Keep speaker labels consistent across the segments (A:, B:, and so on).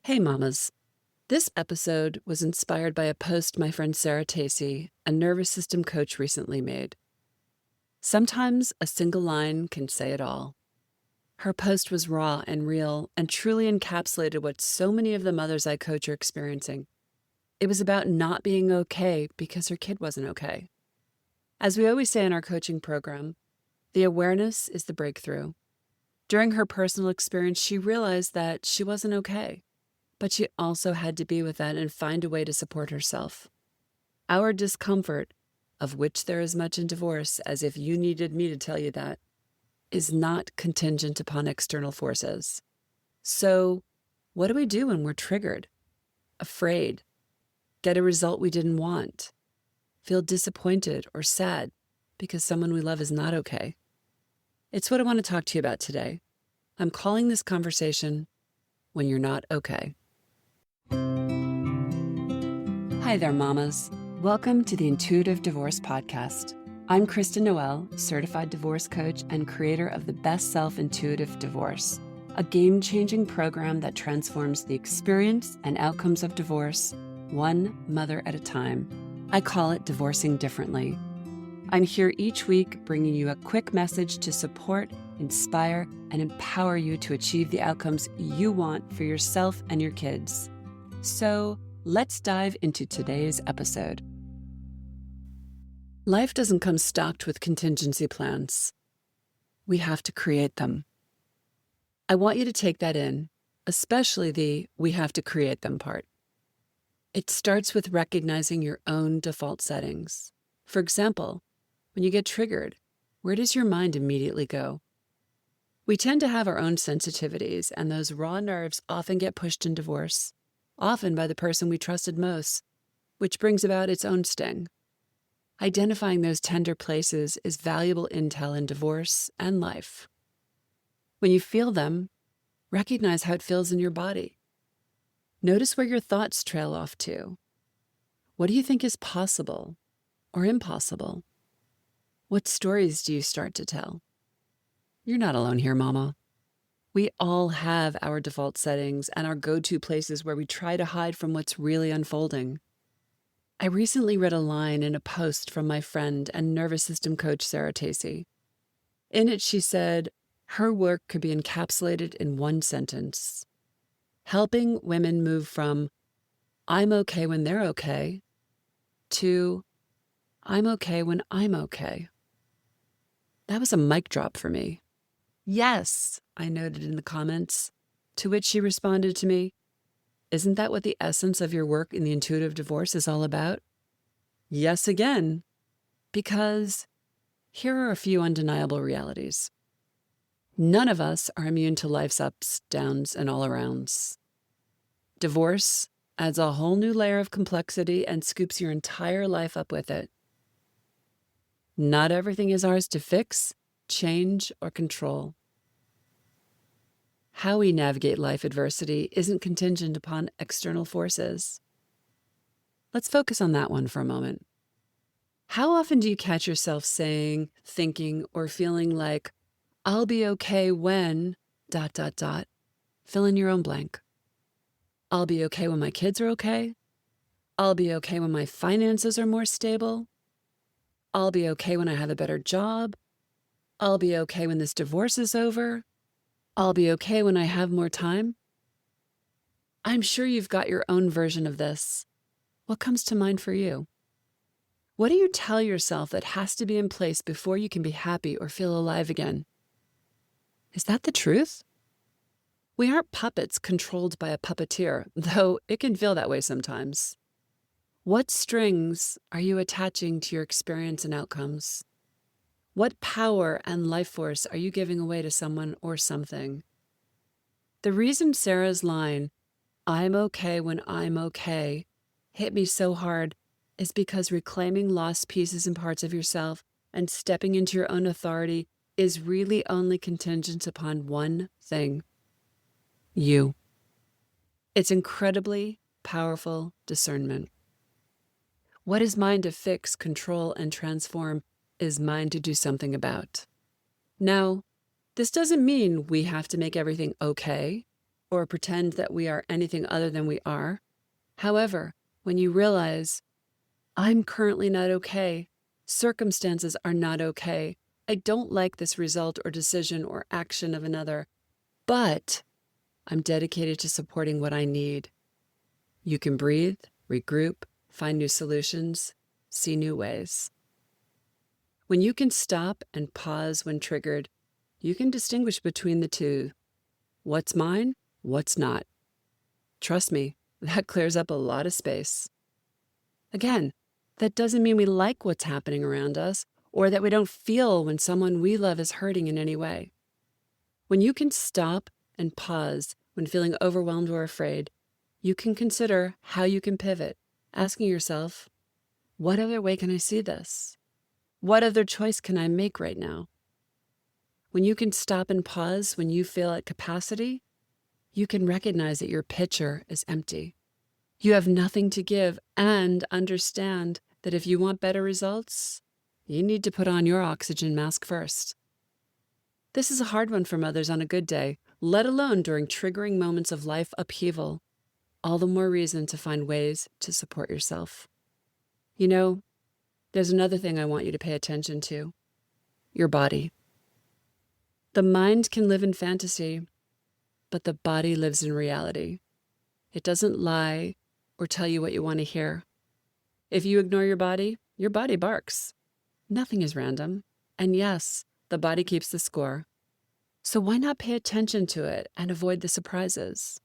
A: Hey mamas. This episode was inspired by a post my friend Sarah Tacy, a nervous system coach, recently made. Sometimes a single line can say it all. Her post was raw and real and truly encapsulated what so many of the mothers I coach are experiencing. It was about not being okay because her kid wasn't okay. As we always say in our coaching program, the awareness is the breakthrough. During her personal experience, she realized that she wasn't okay. But she also had to be with that and find a way to support herself. Our discomfort, of which there is much in divorce, as if you needed me to tell you that, is not contingent upon external forces. So, what do we do when we're triggered, afraid, get a result we didn't want, feel disappointed or sad because someone we love is not okay? It's what I want to talk to you about today. I'm calling this conversation When You're Not Okay. Hi there, mamas. Welcome to the Intuitive Divorce Podcast. I'm Kristen Noel, certified divorce coach and creator of the Best Self Intuitive Divorce, a game-changing program that transforms the experience and outcomes of divorce, one mother at a time. I call it Divorcing Differently. I'm here each week bringing you a quick message to support, inspire, and empower you to achieve the outcomes you want for yourself and your kids. So, let's dive into today's episode. Life doesn't come stocked with contingency plans. We have to create them. I want you to take that in, especially the we have to create them part. It starts with recognizing your own default settings. For example, when you get triggered, where does your mind immediately go? We tend to have our own sensitivities, and those raw nerves often get pushed in divorce, often by the person we trusted most, which brings about its own sting. Identifying those tender places is valuable intel in divorce and life. When you feel them, recognize how it feels in your body. Notice where your thoughts trail off to. What do you think is possible or impossible? What stories do you start to tell? You're not alone here, mama. We all have our default settings and our go-to places where we try to hide from what's really unfolding. I recently read a line in a post from my friend and nervous system coach, Sarah Tacy. In it, she said, her work could be encapsulated in one sentence: helping women move from I'm okay when they're okay to I'm okay when I'm okay. That was a mic drop for me. Yes, I noted in the comments, to which she responded to me, isn't that what the essence of your work in the intuitive divorce is all about? Yes, again, because here are a few undeniable realities. None of us are immune to life's ups, downs, and all-arounds. Divorce adds a whole new layer of complexity and scoops your entire life up with it. Not everything is ours to fix, change, or control. How we navigate life adversity isn't contingent upon external forces. Let's focus on that one for a moment. How often do you catch yourself saying, thinking, or feeling like, I'll be okay when, ... Fill in your own blank. I'll be okay when my kids are okay. I'll be okay when my finances are more stable. I'll be okay when I have a better job. I'll be okay when this divorce is over. I'll be okay when I have more time. I'm sure you've got your own version of this. What comes to mind for you? What do you tell yourself that has to be in place before you can be happy or feel alive again? Is that the truth? We aren't puppets controlled by a puppeteer, though it can feel that way sometimes. What strings are you attaching to your experience and outcomes? What power and life force are you giving away to someone or something? The reason Sarah's line, I'm okay when I'm okay, hit me so hard is because reclaiming lost pieces and parts of yourself and stepping into your own authority is really only contingent upon one thing: you. It's incredibly powerful discernment. What is mine to fix, control, and transform is mine to do something about. Now, this doesn't mean we have to make everything okay. or pretend that we are anything other than we are. However, when you realize, I'm currently not okay, circumstances are not okay, I don't like this result or decision or action of another, but I'm dedicated to supporting what I need. You can breathe, regroup, find new solutions, see new ways. When you can stop and pause when triggered, you can distinguish between the two. What's mine? What's not? Trust me, that clears up a lot of space. Again, that doesn't mean we like what's happening around us or that we don't feel when someone we love is hurting in any way. When you can stop and pause when feeling overwhelmed or afraid, you can consider how you can pivot, asking yourself, what other way can I see this? What other choice can I make right now? When you can stop and pause when you feel at capacity, you can recognize that your pitcher is empty. You have nothing to give and understand that if you want better results, you need to put on your oxygen mask first. This is a hard one for mothers on a good day, let alone during triggering moments of life upheaval. All the more reason to find ways to support yourself. You know, there's another thing I want you to pay attention to: your body. The mind can live in fantasy, but the body lives in reality. It doesn't lie or tell you what you want to hear. If you ignore your body barks. Nothing is random. And yes, the body keeps the score. So why not pay attention to it and avoid the surprises?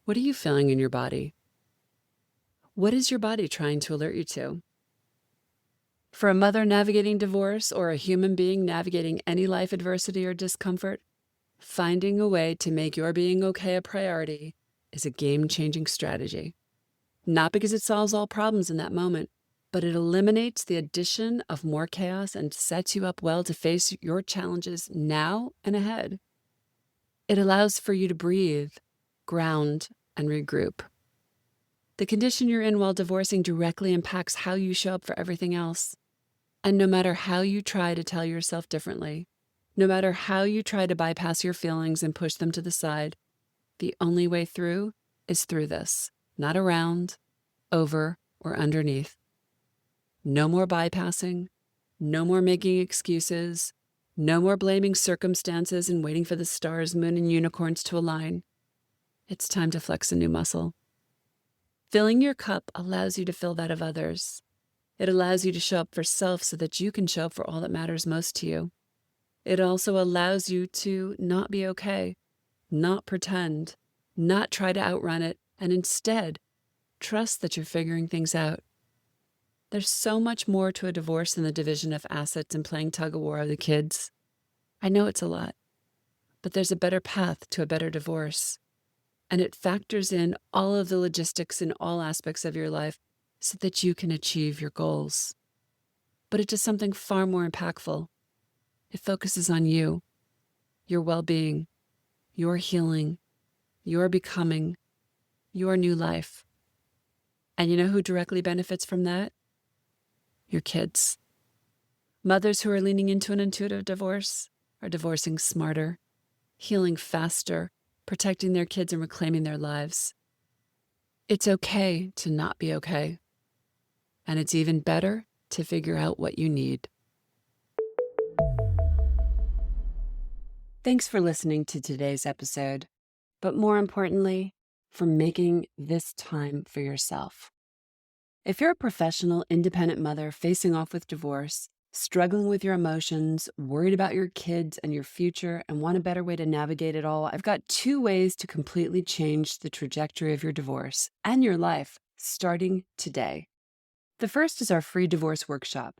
A: What are you feeling in your body? What is your body trying to alert you to? For a mother navigating divorce or a human being navigating any life adversity or discomfort, finding a way to make your being okay a priority is a game-changing strategy. Not because it solves all problems in that moment, but it eliminates the addition of more chaos and sets you up well to face your challenges now and ahead. It allows for you to breathe, ground, and regroup. The condition you're in while divorcing directly impacts how you show up for everything else. And no matter how you try to tell yourself differently, no matter how you try to bypass your feelings and push them to the side, the only way through is through this, not around, over, or underneath. No more bypassing, no more making excuses, no more blaming circumstances and waiting for the stars, moon, and unicorns to align. It's time to flex a new muscle. Filling your cup allows you to fill that of others. It allows you to show up for self so that you can show up for all that matters most to you. It also allows you to not be okay, not pretend, not try to outrun it, and instead, trust that you're figuring things out. There's so much more to a divorce than the division of assets and playing tug-of-war of the kids. I know it's a lot, but there's a better path to a better divorce. And it factors in all of the logistics in all aspects of your life so that you can achieve your goals. But it does something far more impactful. It focuses on you, your well-being, your healing, your becoming, your new life. And you know who directly benefits from that? Your kids. Mothers who are leaning into an intuitive divorce are divorcing smarter, healing faster, protecting their kids and reclaiming their lives. It's okay to not be okay. And it's even better to figure out what you need. Thanks for listening to today's episode, but more importantly, for making this time for yourself. If you're a professional, independent mother facing off with divorce, struggling with your emotions, worried about your kids and your future, and want a better way to navigate it all, I've got 2 ways to completely change the trajectory of your divorce and your life starting today. The first is our free divorce workshop.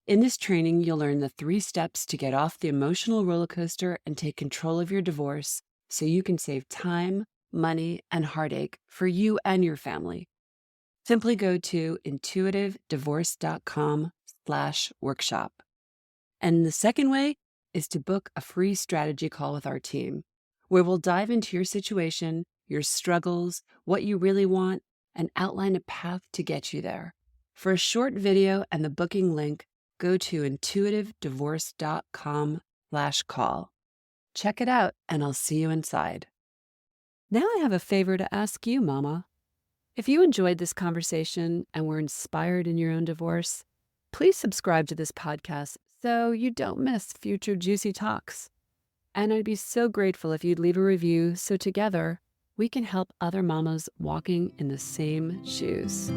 A: In this training, you'll learn the 3 steps to get off the emotional roller coaster and take control of your divorce so you can save time, money, and heartache for you and your family. Simply go to intuitivedivorce.com/workshop. And the second way is to book a free strategy call with our team, where we'll dive into your situation, your struggles, what you really want, and outline a path to get you there. For a short video and the booking link, go to intuitivedivorce.com/call. Check it out, and I'll see you inside. Now I have a favor to ask you, Mama. If you enjoyed this conversation and were inspired in your own divorce, please subscribe to this podcast so you don't miss future juicy talks. And I'd be so grateful if you'd leave a review so together we can help other mamas walking in the same shoes.